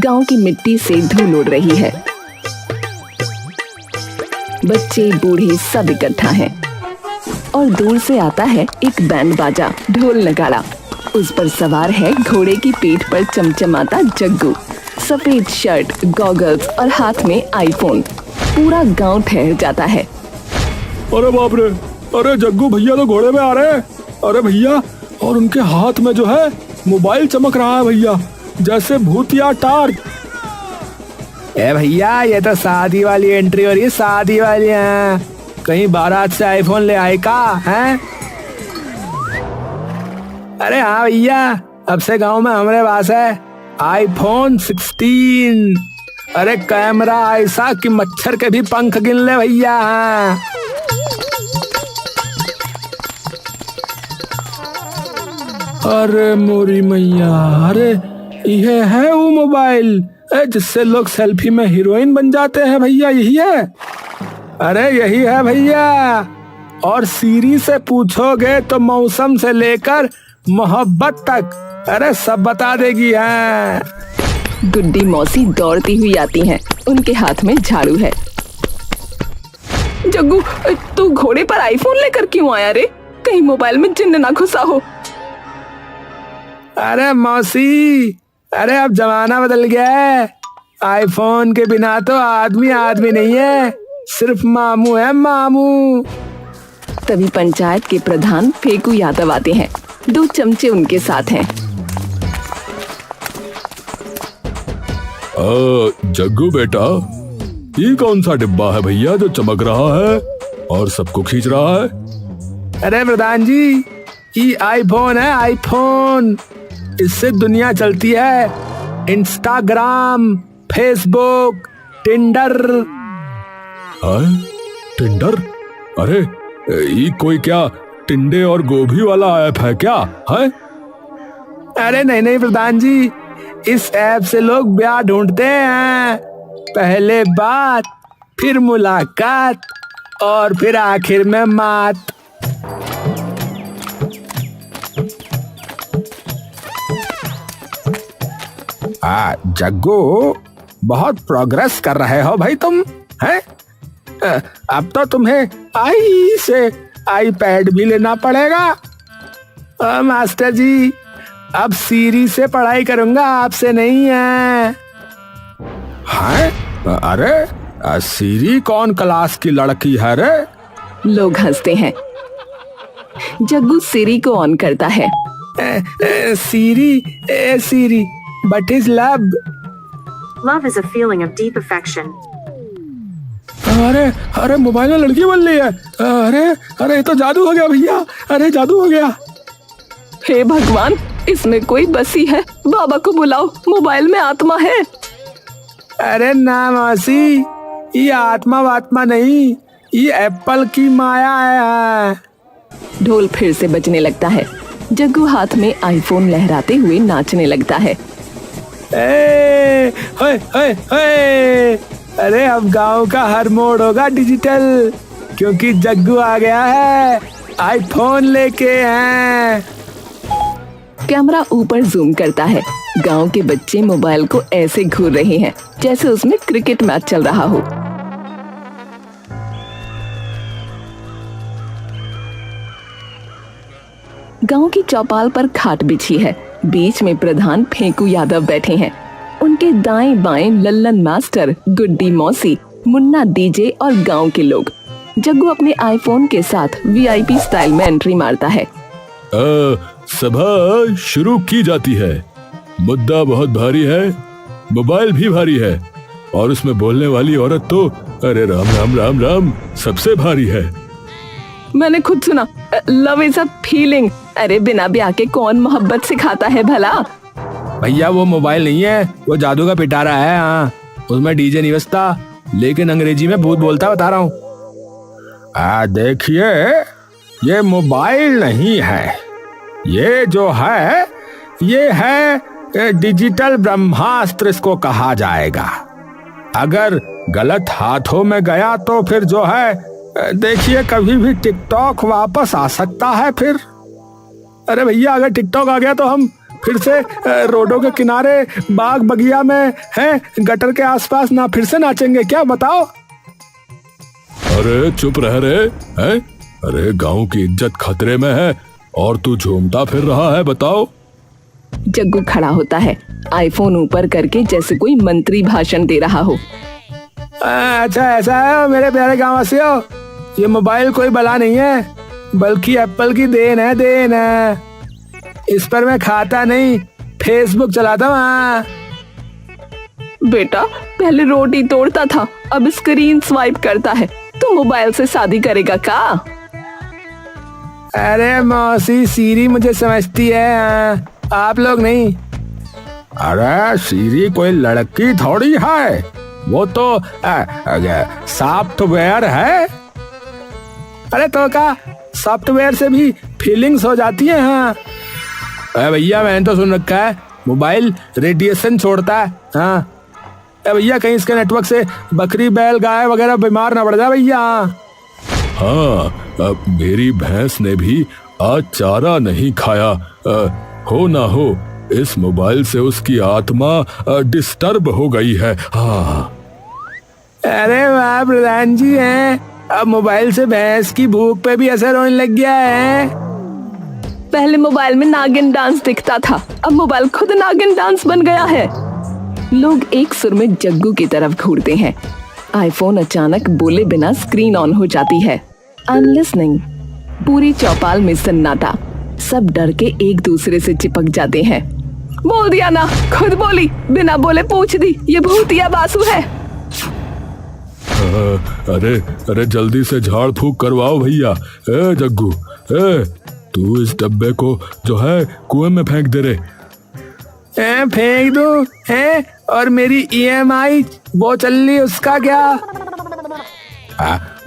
गांव की मिट्टी से धूल उड़ रही है। बच्चे बूढ़े सब इकट्ठा हैं और दूर से आता है एक बैंड बाजा, ढोल नगाड़ा। उस पर सवार है घोड़े की पीठ पर चमचमाता जग्गू, सफेद शर्ट, गॉगल्स और हाथ में आईफोन। पूरा गांव ठहर जाता है। अरे बाप रे, अरे जग्गू भैया तो घोड़े में आ रहे हैं। अरे भैया, और उनके हाथ में जो है मोबाइल चमक रहा है भैया, जैसे भूतिया टार्च। ए भैया, ये तो शादी वाली एंट्री हो रही है, शादी वाली है। कहीं बारात से आईफोन ले आए का हैं? अरे हाँ भैया, अब से गांव में हमारे पास है आईफोन 16। अरे कैमरा ऐसा कि मच्छर के भी पंख गिन ले भैया। अरे मोरी मैया, अरे ये है वो मोबाइल जिससे लोग सेल्फी में हीरोइन बन जाते हैं भैया, यही है? अरे यही है भैया। और सीरी से पूछोगे तो मौसम से लेकर मोहब्बत तक अरे सब बता देगी है। गुड्डी मौसी दौड़ती हुई आती हैं, उनके हाथ में झाड़ू है। जग्गू, तू घोड़े पर आईफोन लेकर क्यों आया रे? कहीं मोबाइल में जिन्न ना घुसा हो। अरे मौसी, अरे अब जमाना बदल गया है। आईफोन के बिना तो आदमी आदमी नहीं है, सिर्फ मामू है, मामू। तभी पंचायत के प्रधान फेकू यादव आते हैं, 2 चमचे उनके साथ हैं। जग्गू बेटा, ये कौन सा डिब्बा है भैया जो चमक रहा है और सबको खींच रहा है? अरे प्रधान जी, ये आईफोन है, आईफोन। इससे दुनिया चलती है। Instagram, Facebook, Tinder. टिंडर? अरे ये कोई क्या टिंडे और गोभी वाला ऐप है क्या है? अरे नहीं नहीं प्रधान जी, इस ऐप से लोग ब्याह ढूंढते हैं। पहले बात, फिर मुलाकात और फिर आखिर में मात। जग्गू, बहुत प्रोग्रेस कर रहे हो भाई तुम, हैं? अब तो तुम्हें आई से आईपैड भी लेना पड़ेगा। मास्टर जी, अब सीरी से पढ़ाई करूंगा, आपसे नहीं है। हैं? अरे सीरी कौन क्लास की लड़की है रे? लोग हंसते हैं। जग्गू सीरी को ऑन करता है। सीरी, but is love? Love is a feeling of deep affection. अरे मोबाइल में लड़की बन रही है। अरे ये तो जादू हो गया भैया, अरे जादू हो गया। हे भगवान, इसमें कोई बसी है, बाबा को बुलाओ, मोबाइल में आत्मा है। अरे ना मौसी, ये आत्मा वात्मा नहीं, ये एप्पल की माया है। ढोल फिर से बजने लगता है। जग्गू हाथ में आईफोन लहराते हुए नाचने लगता है। अरे अब गांव का हर मोड़ होगा डिजिटल, क्योंकि जग्गू आ गया है, आईफोन लेके हैं। कैमरा ऊपर जूम करता है। गांव के बच्चे मोबाइल को ऐसे घूर रहे हैं जैसे उसमें क्रिकेट मैच चल रहा हो। गांव की चौपाल पर खाट बिछी है। बीच में प्रधान फेकू यादव बैठे हैं। उनके दाएं बाएं लल्लन मास्टर, गुड्डी मौसी, मुन्ना डीजे और गांव के लोग। जग्गू अपने आईफोन के साथ वीआईपी स्टाइल में एंट्री मारता है। सभा शुरू की जाती है। मुद्दा बहुत भारी है, मोबाइल भी भारी है और उसमें बोलने वाली औरत तो अरे राम राम राम राम सबसे भारी है। मैंने खुद सुना, लव इज अ फीलिंग। अरे बिना ब्याह के कौन मोहब्बत सिखाता है भला? भैया वो मोबाइल नहीं है, वो जादू का पिटारा है। हाँ, उसमें डीजे नहीं बजता, लेकिन अंग्रेजी में भूत बोलता, बता रहा हूँ। देखिए, ये मोबाइल नहीं है, ये जो है ये है डिजिटल ब्रह्मास्त्र, इसको कहा जाएगा। अगर गलत हाथों में गया तो फिर जो है देखिए कभी भी टिकटॉक वापस आ सकता है फिर। अरे भैया, अगर टिकटॉक आ गया तो हम फिर से रोडों के किनारे, बाग बगिया में, हैं गटर के आसपास ना फिर से नाचेंगे क्या? बताओ। अरे चुप रह रे, हैं? अरे गांव की इज्जत खतरे में है और तू झूमता फिर रहा है, बताओ। जग्गू खड़ा होता है, आईफोन ऊपर करके जैसे कोई मंत्री भाषण दे रहा हो। अच्छा ऐसा है मेरे प्यारे गाँव वासियों, ये मोबाइल कोई बला नहीं है, बल्कि एप्पल की देन है। इस पर मैं खाता नहीं, फेसबुक चलाता हूँ। हाँ बेटा, पहले रोटी तोड़ता था, अब स्क्रीन स्वाइप करता है। तो मोबाइल से शादी करेगा का? अरे मौसी, सीरी मुझे समझती है, आप लोग नहीं। अरे सीरी कोई लड़की थोड़ी है, वो तो सॉफ्टवेयर है। अरे तो क्या सॉफ्टवेयर से भी फीलिंग्स हो जाती है? हाँ भैया, मैंने तो सुन रखा है मोबाइल रेडिएशन छोड़ता है। हाँ भैया, कहीं इसके नेटवर्क से बकरी बैल गाय वगैरह बीमार ना पड़ जाए भैया। हाँ, मेरी भैंस ने भी आज चारा नहीं खाया। हो ना हो इस मोबाइल से उसकी आत्मा डिस्टर्ब हो गई है। हाँ। अरे वाह प्रधान जी, हैं अब मोबाइल से भैंस की भूख पे भी असर होने लग गया है। पहले मोबाइल में नागिन डांस दिखता था, अब मोबाइल खुद नागिन डांस बन गया है। लोग एक सुर में जग्गू की तरफ घूरते हैं। आईफोन अचानक बोले बिना स्क्रीन ऑन हो जाती है। अनलिसनिंग। पूरी चौपाल में सन्नाटा। सब डर के एक दूसरे से चिपक जाते हैं। बोल दिया ना, खुद बोली, बिना बोले पूछ दी, ये भूतिया बासु है। अरे जल्दी से झाड़ फूक करवाओ भैया। ए जग्गू, तू इस डब्बे को जो है कुएं में फेंक दे रे। फेंक दो है? और मेरी EMI वो चल रही, उसका क्या?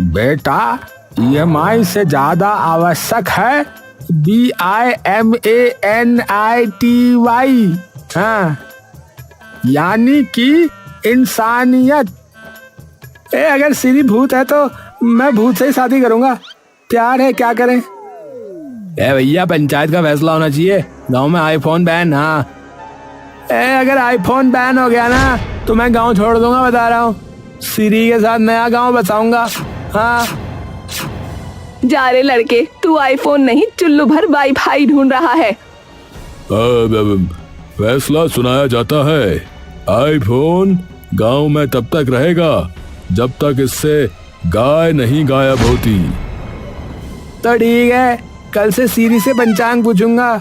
बेटा, EMI से ज्यादा आवश्यक है BIMANITY। हाँ, यानी कि इंसानियत। अगर सीरी भूत है तो मैं भूत से ही शादी करूंगा। प्यार है, क्या करें? भैया, पंचायत का फैसला होना चाहिए, गांव में आईफोन बैन। हाँ अगर आईफोन बैन हो गया ना तो मैं गांव छोड़ दूंगा, बता रहा हूँ। सीरी के साथ नया गांव बसाऊंगा। हाँ जा रे लड़के, तू आईफोन नहीं चुल्लू भर वाईफाई ढूंढ रहा है। फैसला सुनाया जाता है, आईफोन गांव में तब तक रहेगा जब तक इससे गाय नहीं गायब होती। तो ठीक है, कल से सीरी से पंचांग पूछूंगा।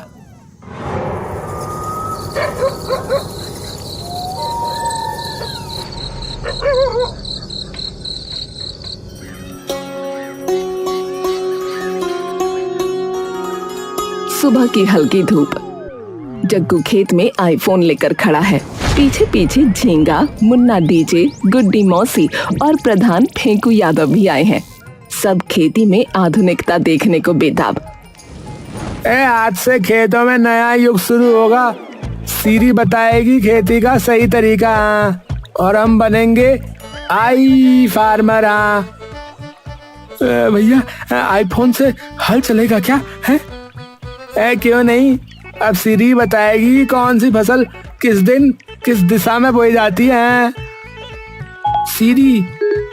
सुबह की हल्की धूप। जग्गू खेत में आईफोन लेकर खड़ा है। पीछे पीछे झींगा, मुन्ना डीजे, गुड्डी मौसी और प्रधान फेंकू यादव भी आए हैं। सब खेती में आधुनिकता देखने को बेताब। आज से खेतों में नया युग शुरू होगा। सीरी बताएगी खेती का सही तरीका, और हम बनेंगे आई फार्मर। भैया, आईफोन से हल चलेगा क्या है? क्यों नहीं, अब सीरी बताएगी कौन सी फसल किस दिन किस दिशा में बोई जाती है। Siri,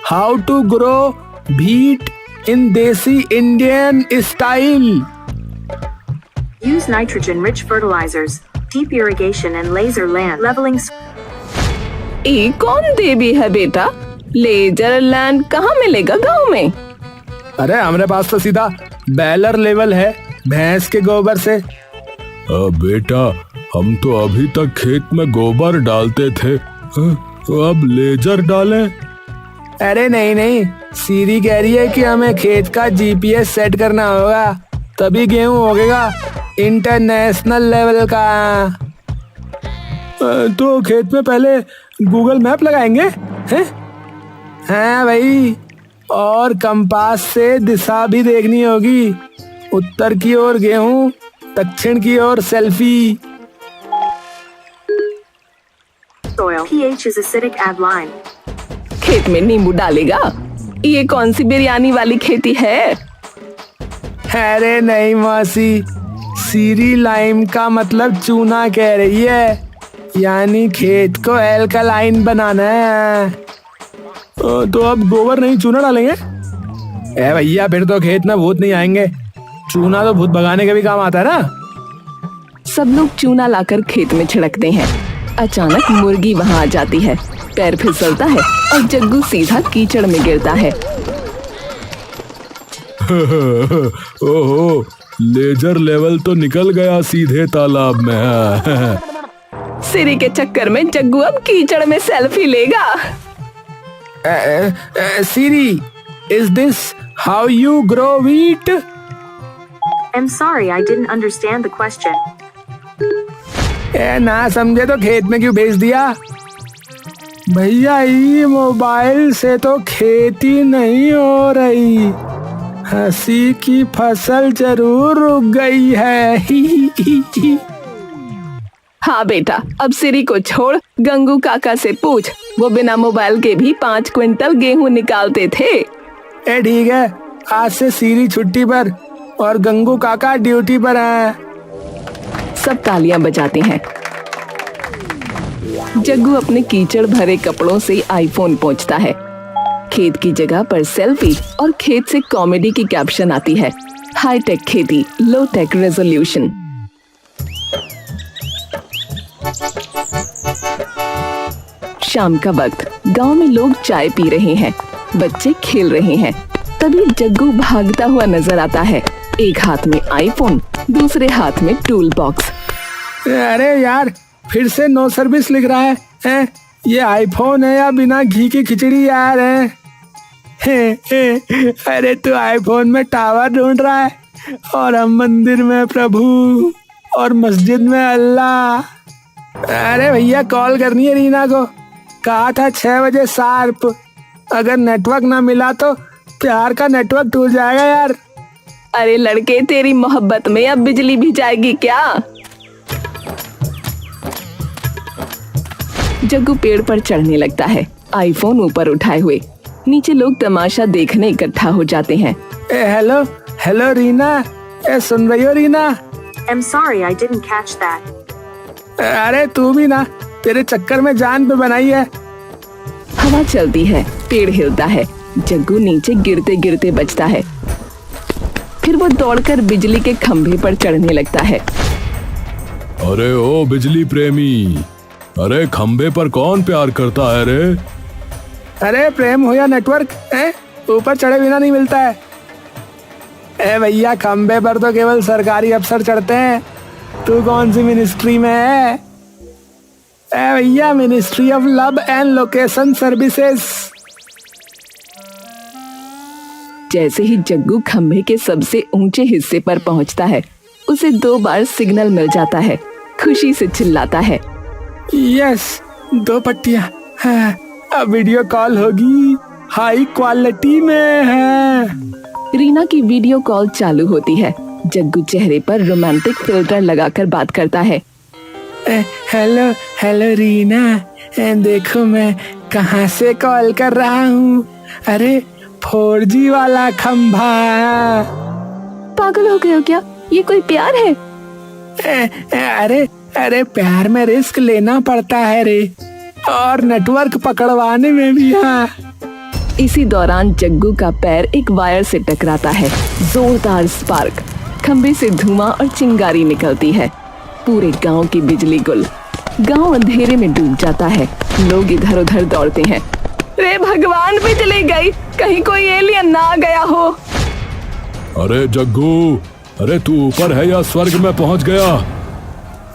how to grow wheat in desi Indian style. Use nitrogen-rich fertilizers, deep irrigation and laser land leveling. ये कौन देवी है बेटा? लेजर लैंड कहाँ मिलेगा गांव में? अरे हमारे पास तो सीधा बैलर लेवल है, भैंस के गोबर से। बेटा, हम तो अभी तक खेत में गोबर डालते थे, तो अब लेजर डालें? अरे नहीं, सीरी कह रही है कि हमें खेत का GPS सेट करना होगा, तभी गेहूं होगा इंटरनेशनल लेवल का। तो खेत में पहले गूगल मैप लगाएंगे हैं? हाँ भाई, और कंपास से दिशा भी देखनी होगी। उत्तर की ओर गेहूं, दक्षिण की ओर selfie. Soil pH is acidic, add lime. खेत में नींबू डालेगा? ये कौन सी बिरयानी वाली खेती है? अरे नहीं मौसी, सीरी लाइम का मतलब चूना कह रही है, यानी खेत को एल्कलाइन बनाना है। तो अब गोबर नहीं चूना डालेंगे? ए भैया, फिर तो खेत में भूत नहीं आएंगे। चूना तो भूत भगाने के भी काम आता है ना। सब लोग चूना लाकर खेत में छिड़कते हैं। अचानक मुर्गी वहां आ जाती है, पैर फिसलता है और जग्गू सीधा कीचड़ में गिरता है। ओहो, लेजर लेवल तो निकल गया सीधे तालाब में। सिरी के चक्कर में जग्गू अब कीचड़ में सेल्फी लेगा। Siri, is this how you grow wheat? I'm sorry, I didn't understand the question. ना समझे तो खेत में क्यों भेज दिया? भैया, ये मोबाइल से तो खेती नहीं हो रही, हंसी की फसल जरूर रुक गई है। हाँ बेटा, अब सिरी को छोड़, गंगू काका से पूछ, वो बिना मोबाइल के भी 5 क्विंटल गेहूं निकालते थे। ए ठीक है, आज से सीरी छुट्टी पर और गंगू काका ड्यूटी पर है। सब तालियां बजाते हैं। जग्गू अपने कीचड़ भरे कपड़ों से आईफोन पहुंचता है। खेत की जगह पर सेल्फी और खेत से कॉमेडी की कैप्शन आती है, हाई टेक खेती, लो टेक रेजोल्यूशन। शाम का वक्त, गांव में लोग चाय पी रहे हैं, बच्चे खेल रहे हैं। तभी जग्गू भागता हुआ नजर आता है, एक हाथ में आईफोन, दूसरे हाथ में टूल बॉक्स। अरे यार, फिर से नो सर्विस लिख रहा है? ये आईफोन है या बिना घी की खिचड़ी यार है? अरे तू आईफोन में टावर ढूंढ रहा है और हम मंदिर में प्रभु और मस्जिद में अल्लाह। अरे भैया, कॉल करनी है रीना को, कहा था 6 बजे शार्प। अगर नेटवर्क ना मिला तो प्यार का नेटवर्क टूट जाएगा यार। अरे लड़के, तेरी मोहब्बत में अब बिजली भी जाएगी क्या? जग्गू पेड़ पर चढ़ने लगता है, आईफोन ऊपर उठाए हुए। नीचे लोग तमाशा देखने इकट्ठा हो जाते हैं। हेलो हेलो रीना, सुन रही हो Reena? I'm sorry, I didn't catch that. अरे तू भी ना, तेरे चक्कर में जान पे बनाई है। हवा चलती है, पेड़ हिलता है, जग्गू नीचे गिरते गिरते बचता है। फिर वो दौड़कर बिजली के खंभे पर चढ़ने लगता है। अरे ओ बिजली प्रेमी, अरे खंबे पर कौन प्यार करता है रे? अरे प्रेम हो या नेटवर्क, ऊपर चढ़े बिना नहीं मिलता है। ए भैया, खंबे पर तो केवल सरकारी अफसर चढ़ते हैं। तू कौन सी मिनिस्ट्री में है? ए भैया, ministry of love and location services. जैसे ही जग्गू खंभे के सबसे ऊंचे हिस्से पर पहुंचता है, उसे 2 बार सिग्नल मिल जाता है। खुशी से चिल्लाता है, यस, 2 पट्टियां। हाँ, अब वीडियो कॉल होगी, हाई क्वालिटी में है। रीना की वीडियो कॉल चालू होती है। जग्गू चेहरे पर रोमांटिक फिल्टर लगाकर बात करता है। हेलो हेलो रीना, देखो मैं कहाँ से कॉल कर रहा हूँ। अरे 4G वाला खंभा। पागल हो गए हो क्या? ये कोई प्यार है? अरे प्यार में रिस्क लेना पड़ता है रे, और नेटवर्क पकड़वाने में भी। हाँ। इसी दौरान जग्गू का पैर एक वायर से टकराता है, जोरदार स्पार्क, खंबे से धुआं और चिंगारी निकलती है। पूरे गांव की बिजली गुल, गांव अंधेरे में डूब जाता है। लोग इधर उधर दौड़ते हैं। रे भगवान, बिजली गई, कहीं कोई एलियन ना आ गया हो। अरे जग्गू, अरे तू ऊपर है या स्वर्ग में पहुंच गया?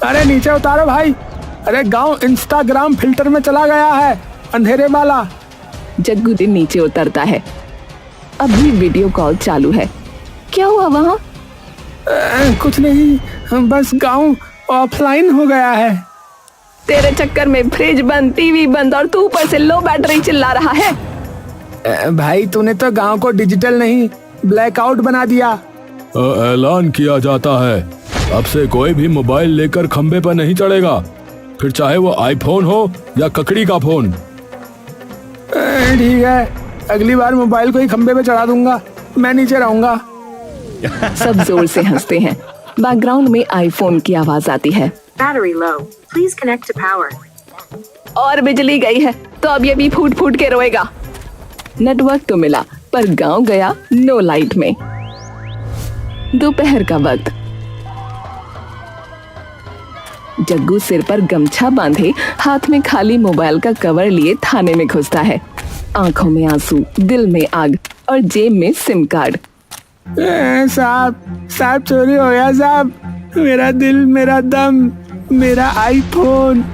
अरे नीचे उतारो भाई, अरे गांव इंस्टाग्राम फिल्टर में चला गया है, अंधेरे वाला। जग्गू दिन नीचे उतरता है। अभी वीडियो कॉल चालू है। क्या हुआ वहाँ? कुछ नहीं, बस गांव ऑफलाइन हो गया है। तेरे चक्कर में फ्रिज बंद, टीवी बंद, और तू ऊपर से लो बैटरी चिल्ला रहा है। भाई, तूने तो गांव को डिजिटल नहीं, ब्लैकआउट बना दिया। ऐलान किया जाता है, अब से कोई भी मोबाइल लेकर खंबे पर नहीं चढ़ेगा, फिर चाहे वो आईफोन हो या ककड़ी का फोन। ठीक है, अगली बार मोबाइल को ही खंबे पे चढ़ा दूंगा, मैं नीचे रहूंगा। सब जोर से हंसते हैं। बैकग्राउंड में आईफोन की आवाज आती है। Battery low. Please connect to power. और बिजली गई है तो अब ये भी फूट फूट के रोएगा। नेटवर्क तो मिला पर गांव गया नो लाइट में। दोपहर का वक्त। जग्गू सिर पर गमछा बांधे हाथ में खाली मोबाइल का कवर लिए थाने में घुसता है। आंखों में आंसू, दिल में आग और जेब में सिम कार्ड। साहब चोरी हो गया साहब। मेरा दिल, मेरा दम, मेरा आईफोन।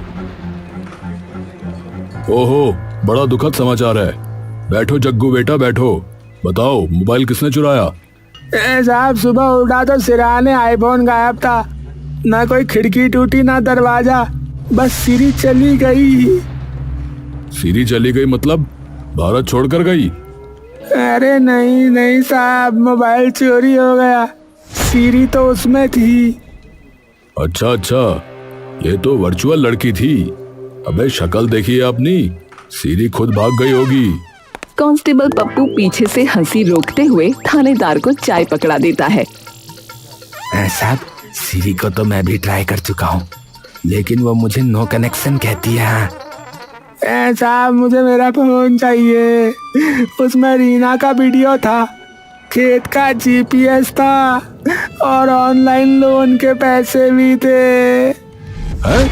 ओहो, बड़ा दुखद समाचार है। बैठो जग्गू बेटा बैठो। बताओ मोबाइल किसने चुराया? साहब सुबह उठा तो सिराने आईफोन गायब था। ना कोई खिड़की टूटी ना दरवाजा, बस सीरी चली गई। सीरी चली गई मतलब भारत छोड़कर गई? अरे नहीं साहब, मोबाइल चोरी हो गया। सीरी तो उसमें थी। अच्छा, ये तो वर्चुअल लड़की थी। अबे शक्ल देखी है अपनी, सीरी खुद भाग गई होगी। कांस्टेबल पप्पू पीछे से हंसी रोकते हुए थानेदार को चाय पकड़ा देता है। साहब, सीरी को तो मैं भी ट्राई कर चुका हूँ, लेकिन वो मुझे नो कनेक्शन कहती है। साहब मुझे मेरा फोन चाहिए। उसमें रीना का वीडियो था, खेत का जीपीएस था और ऑनलाइन लोन के पैसे भी थे। हैं?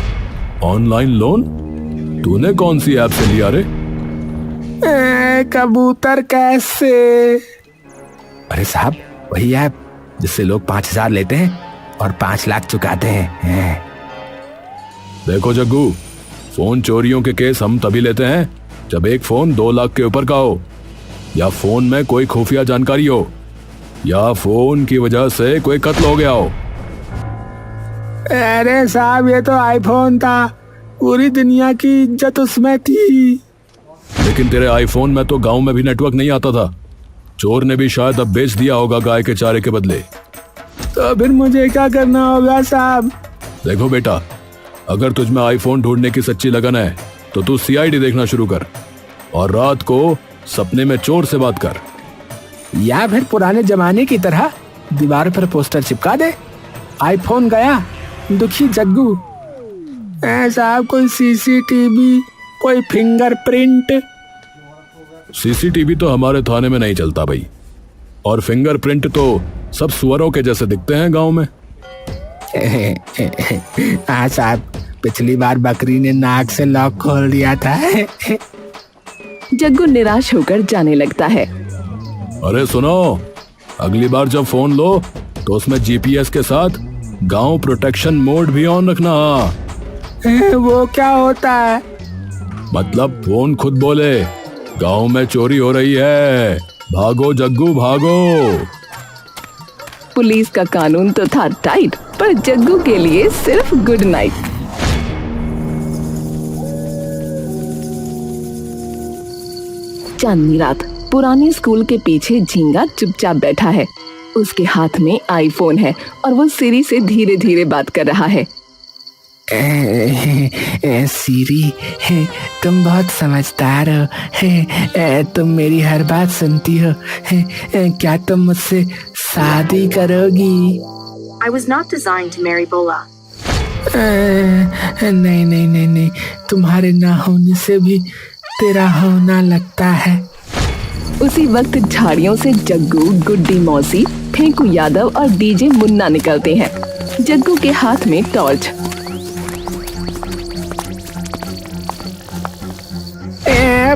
Online loan? तूने कौन सी ऐप से लिया रे? कबूतर कैसे? अरे साहब, वही ऐप जिससे लोग 5,000 लेते हैं और 5 लाख चुकाते हैं। देखो जग्गू, फोन चोरियों के केस हम तभी लेते हैं जब एक फोन 2 लाख के ऊपर का हो, या फोन में कोई खुफिया जानकारी हो, या फोन की वजह से कोई कत्ल हो गया हो। अरे साहब, ये तो आईफोन था, पूरी दुनिया की इज्जत उसमें थी। लेकिन तेरे आईफोन में तो गांव में भी नेटवर्क नहीं आता था। चोर ने भी शायद अब बेच दिया होगा गाय के चारे के बदले। तो फिर मुझे क्या करना होगा साहब? देखो बेटा, अगर तुझ में आईफोन ढूंढने की सच्ची लगन है तो तू सीआईडी देखना शुरू कर और रात को सपने में चोर से बात कर, या फिर पुराने जमाने की तरह दीवार पर पोस्टर चिपका दे, आईफोन गया दुखी जग्गू। साहब कोई सीसीटीवी, कोई फिंगरप्रिंट? सीसीटीवी तो हमारे थाने में नहीं चलता भाई, और फिंगरप्रिंट तो सब सुअरों के जैसे दिखते हैं गांव में। हाँ साहब, पिछली बार बकरी ने नाक से लॉक खोल दिया था। जग्गू निराश होकर जाने लगता है। अरे सुनो, अगली बार जब फोन लो तो उसमें जीपीएस के साथ गांव प्रोटेक्शन मोड भी ऑन रखना। वो क्या होता है? मतलब फोन खुद बोले गांव में चोरी हो रही है, भागो जग्गू भागो। पुलिस का कानून तो था टाइट, पर जग्गू के लिए सिर्फ गुड नाइट। चांदनी रात। पुराने स्कूल के पीछे झींगा चुपचाप बैठा है। उसके हाथ में आईफोन है और वो सीरी से धीरे धीरे बात कर रहा है। सीरी, तुम बहुत समझदार हो। तुम मेरी हर बात सुनती हो। क्या तुम मुझसे शादी करोगी? I was not designed to marry Bola. नहीं, तुम्हारे ना होने से भी तेरा होना लगता है। उसी वक्त झाड़ियों से जग्गू, गुड्डी मौसी, फेंकू यादव और डीजे मुन्ना निकलते हैं। जग्गू के हाथ में टॉर्च।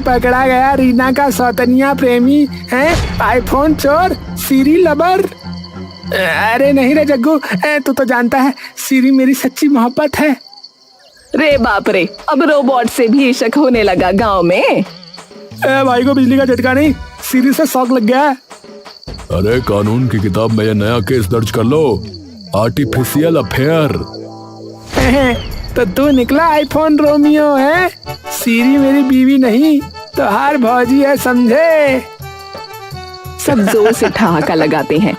पकड़ा गया रीना का सौतनिया प्रेमी है, आईफोन चोर, सीरी लबर। अरे नहीं रे जग्गू, तू तो जानता है सीरी मेरी सच्ची मोहब्बत है। रे बाप रे, अब रोबोट से भी शक होने लगा गांव में। भाई को बिजली का झटका नहीं, सीरी से शौक लग गया। अरे कानून की किताब में ये नया केस दर्ज कर लो, आर्टिफिशियल अफेयर। तो तू निकला आईफोन रोमियो है? सीरी मेरी बीवी नहीं तो हार भौजी है, समझे? सब जोर से ठहाका लगाते हैं।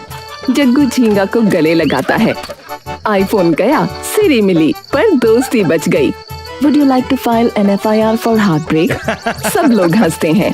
जग्गू झींगा को गले लगाता है। आईफोन गया, सीरी मिली, पर दोस्ती बच गई। Would you like to file an FIR for heartbreak? सब लोग हंसते हैं।